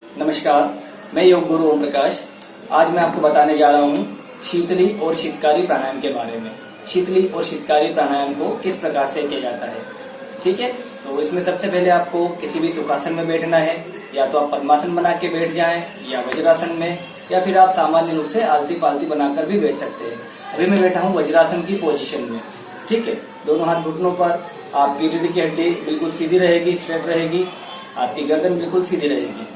नमस्कार, मैं योग गुरु ओम प्रकाश। आज मैं आपको बताने जा रहा हूँ शीतली और शीतकारी प्राणायाम के बारे में। शीतली और शीतकारी प्राणायाम को किस प्रकार से किया जाता है, ठीक है। तो इसमें सबसे पहले आपको किसी भी सुखासन में बैठना है, या तो आप पद्मासन बना के बैठ जाएं, या वज्रासन में, या फिर आप सामान्य रूप से आलती पालती बनाकर भी बैठ सकते हैं। अभी मैं बैठा हूँ वज्रासन की पोजीशन में, ठीक है। दोनों हाथ घुटनों पर, आपकी रीढ़ की हड्डी बिल्कुल सीधी रहेगी, स्ट्रेट रहेगी, आपकी गर्दन बिल्कुल सीधी रहेगी।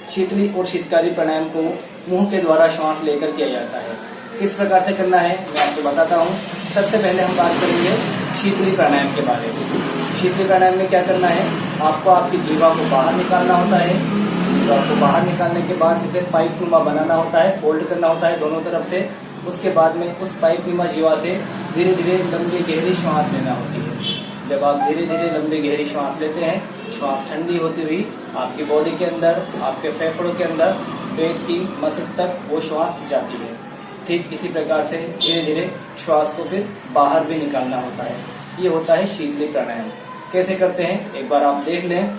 शीतली और शीतकारी प्राणायाम को मुंह के द्वारा श्वास लेकर किया जाता है। किस प्रकार से करना है मैं आपको बताता हूँ। सबसे पहले हम बात करेंगे शीतली प्राणायाम के बारे में। शीतली प्राणायाम में क्या करना है, आपको आपकी जीवा को बाहर निकालना होता है। जीवा को बाहर निकालने के बाद इसे पाइप नुमा बनाना होता है, फोल्ड करना होता है दोनों तरफ से। उसके बाद में उस पाइप नुमा जीवा से धीरे धीरे लंबी गहरी श्वास लेना होती है। जब आप धीरे धीरे लंबी गहरी श्वास लेते हैं, श्वास ठंडी होती हुई आपकी बॉडी के अंदर, आपके फेफड़ों के अंदर, पेट की मस्तिष्क तक वो श्वास जाती है। ठीक इसी प्रकार से धीरे धीरे श्वास को फिर बाहर भी निकालना होता है। ये होता है शीतली प्राणायाम। कैसे करते हैं एक बार आप देख लें।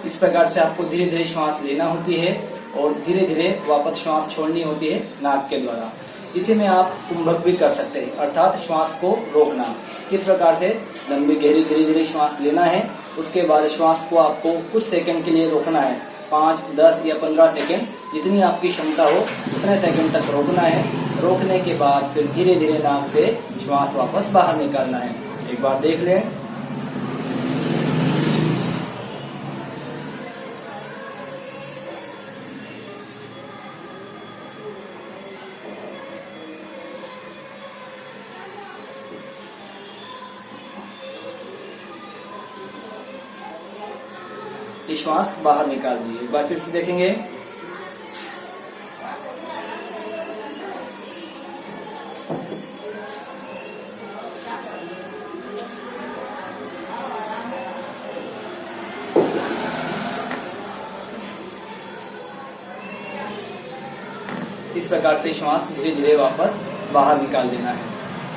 इस प्रकार से आपको धीरे धीरे श्वास लेना होती है और धीरे धीरे वापस श्वास छोड़नी होती है नाक के द्वारा। इसी में आप कुंभक भी कर सकते हैं, अर्थात श्वास को रोकना। किस प्रकार से, लंबी गहरी धीरे धीरे श्वास लेना है, उसके बाद श्वास को आपको कुछ सेकंड के लिए रोकना है, 5, 10 या 15 सेकंड, जितनी आपकी क्षमता हो उतने सेकंड तक रोकना है। रोकने के बाद फिर धीरे धीरे नाक से श्वास वापस बाहर निकालना है। एक बार देख लें। ये श्वास बाहर निकाल दीजिए। एक बार फिर से देखेंगे। इस प्रकार से श्वास धीरे धीरे वापस बाहर निकाल देना है,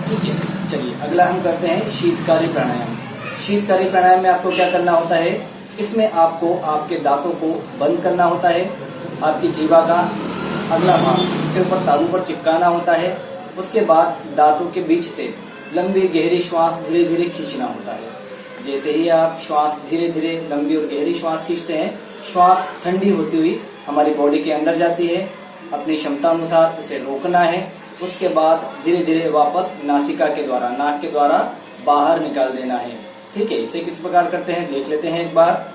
ठीक है। चलिए अगला हम करते हैं शीतकारी प्राणायाम। शीतकारी प्राणायाम में आपको क्या करना होता है, इसमें आपको आपके दांतों को बंद करना होता है, आपकी जीवा का अगला भाग इसे ऊपर तालू पर चिपकाना होता है। उसके बाद दांतों के बीच से लंबी गहरी श्वास धीरे धीरे खींचना होता है। जैसे ही आप श्वास धीरे धीरे लंबी और गहरी श्वास खींचते हैं, श्वास ठंडी होती हुई हमारी बॉडी के अंदर जाती है। अपनी क्षमता अनुसार उसे रोकना है। उसके बाद धीरे धीरे वापस नासिका के द्वारा, नाक के द्वारा बाहर निकाल देना है, ठीक है। इसे किस प्रकार करते हैं देख लेते हैं एक बार।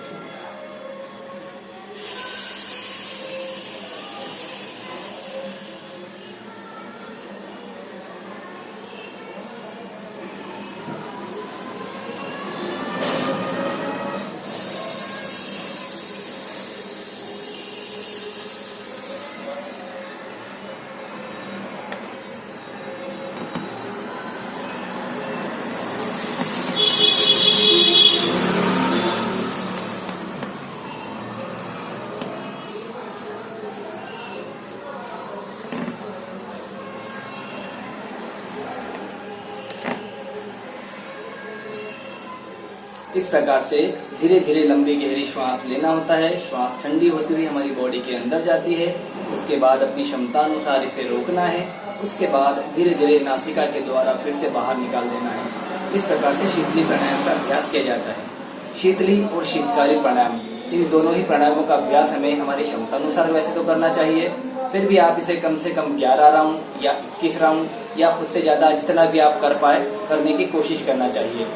इस प्रकार से धीरे धीरे लंबी गहरी श्वास लेना होता है। श्वास ठंडी होती हुई हमारी बॉडी के अंदर जाती है। उसके बाद अपनी क्षमता अनुसार इसे रोकना है। उसके बाद धीरे धीरे नासिका के द्वारा फिर से बाहर निकाल देना है। इस प्रकार से शीतली प्राणायाम का अभ्यास किया जाता है। शीतली और शीतकारी प्राणायाम, इन दोनों ही प्राणायामों का अभ्यास हमें हमारी क्षमता अनुसार वैसे तो करना चाहिए। फिर भी आप इसे कम से कम 11 राउंड या 21 राउंड या उससे ज्यादा जितना भी आप कर पाए करने की कोशिश करना चाहिए।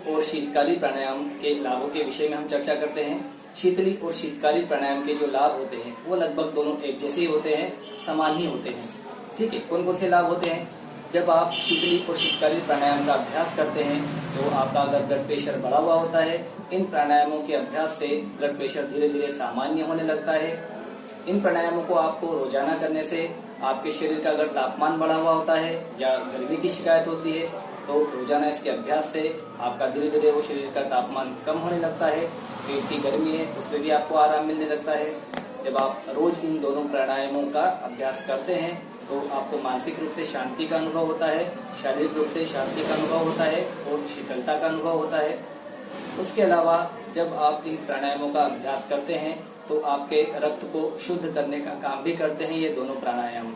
और शीतकारी प्राणायाम के लाभों के विषय में हम चर्चा करते हैं। शीतली और शीतकारी प्राणायाम के जो लाभ होते हैं वो लगभग दोनों एक जैसे ही होते हैं, समान ही होते हैं, ठीक है। कौन कौन से लाभ होते हैं, जब आप शीतली और शीतकारी प्राणायाम का अभ्यास करते हैं तो आपका अगर ब्लड प्रेशर बढ़ा हुआ होता है, इन प्राणायामों के अभ्यास से ब्लड प्रेशर धीरे धीरे सामान्य होने लगता है। इन प्राणायामों को आपको रोजाना करने से आपके शरीर का अगर तापमान बढ़ा हुआ होता है या गर्मी की शिकायत होती है तो रोजाना इसके अभ्यास से आपका धीरे धीरे वो शरीर का तापमान कम होने लगता है। पेट की गर्मी है उसमें भी आपको आराम मिलने लगता है। जब आप रोज इन दोनों प्राणायामों का अभ्यास करते हैं तो आपको मानसिक रूप से शांति का अनुभव होता है, शारीरिक रूप से शांति का अनुभव होता है और शीतलता का अनुभव होता है। उसके अलावा जब आप इन प्राणायामों का अभ्यास करते हैं तो आपके रक्त को शुद्ध करने का काम भी करते हैं ये दोनों प्राणायाम।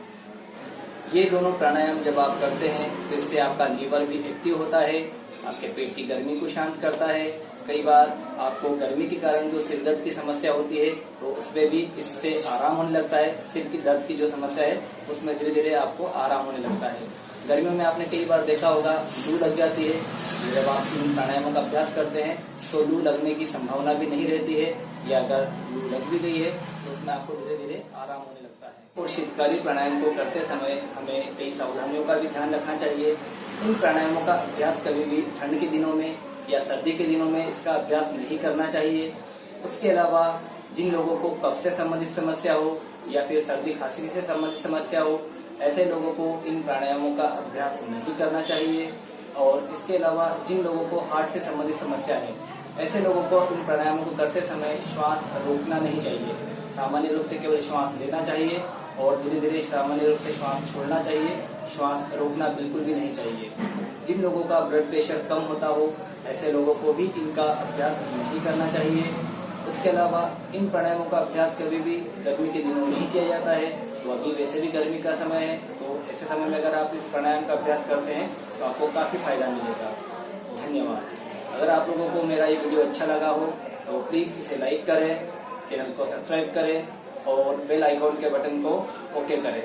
ये दोनों प्राणायाम जब आप करते हैं तो इससे आपका लीवर भी एक्टिव होता है, आपके पेट की गर्मी को शांत करता है। कई बार आपको गर्मी के कारण जो सिर दर्द की समस्या होती है तो उसमें भी इससे आराम होने लगता है। सिर की दर्द की जो समस्या है उसमें धीरे धीरे आपको आराम होने लगता है। गर्मियों में आपने कई बार देखा होगा लू लग जाती है। जब आप इन प्राणायामों का अभ्यास करते हैं तो लू लगने की संभावना भी नहीं रहती है, या अगर लू लग भी गई है तो उसमें आपको धीरे धीरे आराम होने लगता है। और शीतकारी प्राणायाम को करते समय हमें कई सावधानियों का भी ध्यान रखना चाहिए। इन प्राणायामों का अभ्यास कभी भी ठंड के दिनों में या सर्दी के दिनों में इसका अभ्यास नहीं करना चाहिए। उसके अलावा जिन लोगों को कफ से संबंधित समस्या हो या फिर सर्दी खांसी से संबंधित समस्या हो, ऐसे लोगों को इन प्राणायामों का अभ्यास नहीं करना चाहिए। और इसके अलावा जिन लोगों को हार्ट से संबंधित समस्या है, ऐसे लोगों को इन प्राणायामों को करते समय श्वास रोकना नहीं चाहिए। सामान्य रूप से केवल श्वास लेना चाहिए और धीरे धीरे सामान्य रूप से श्वास छोड़ना चाहिए। श्वास रोकना बिल्कुल भी नहीं चाहिए। जिन लोगों का ब्लड प्रेशर कम होता हो, ऐसे लोगों को भी इनका अभ्यास नहीं करना चाहिए। उसके अलावा इन प्राणायामों का अभ्यास कभी भी गर्मी के दिनों में ही किया जाता है। तो अभी वैसे भी गर्मी का समय है, तो ऐसे समय में अगर आप इस प्राणायाम का अभ्यास करते हैं तो आपको काफी फायदा मिलेगा। धन्यवाद। अगर आप लोगों को मेरा ये वीडियो अच्छा लगा हो तो प्लीज इसे लाइक करें, चैनल को सब्सक्राइब करें और बेल आइकॉन के बटन को ओके करें।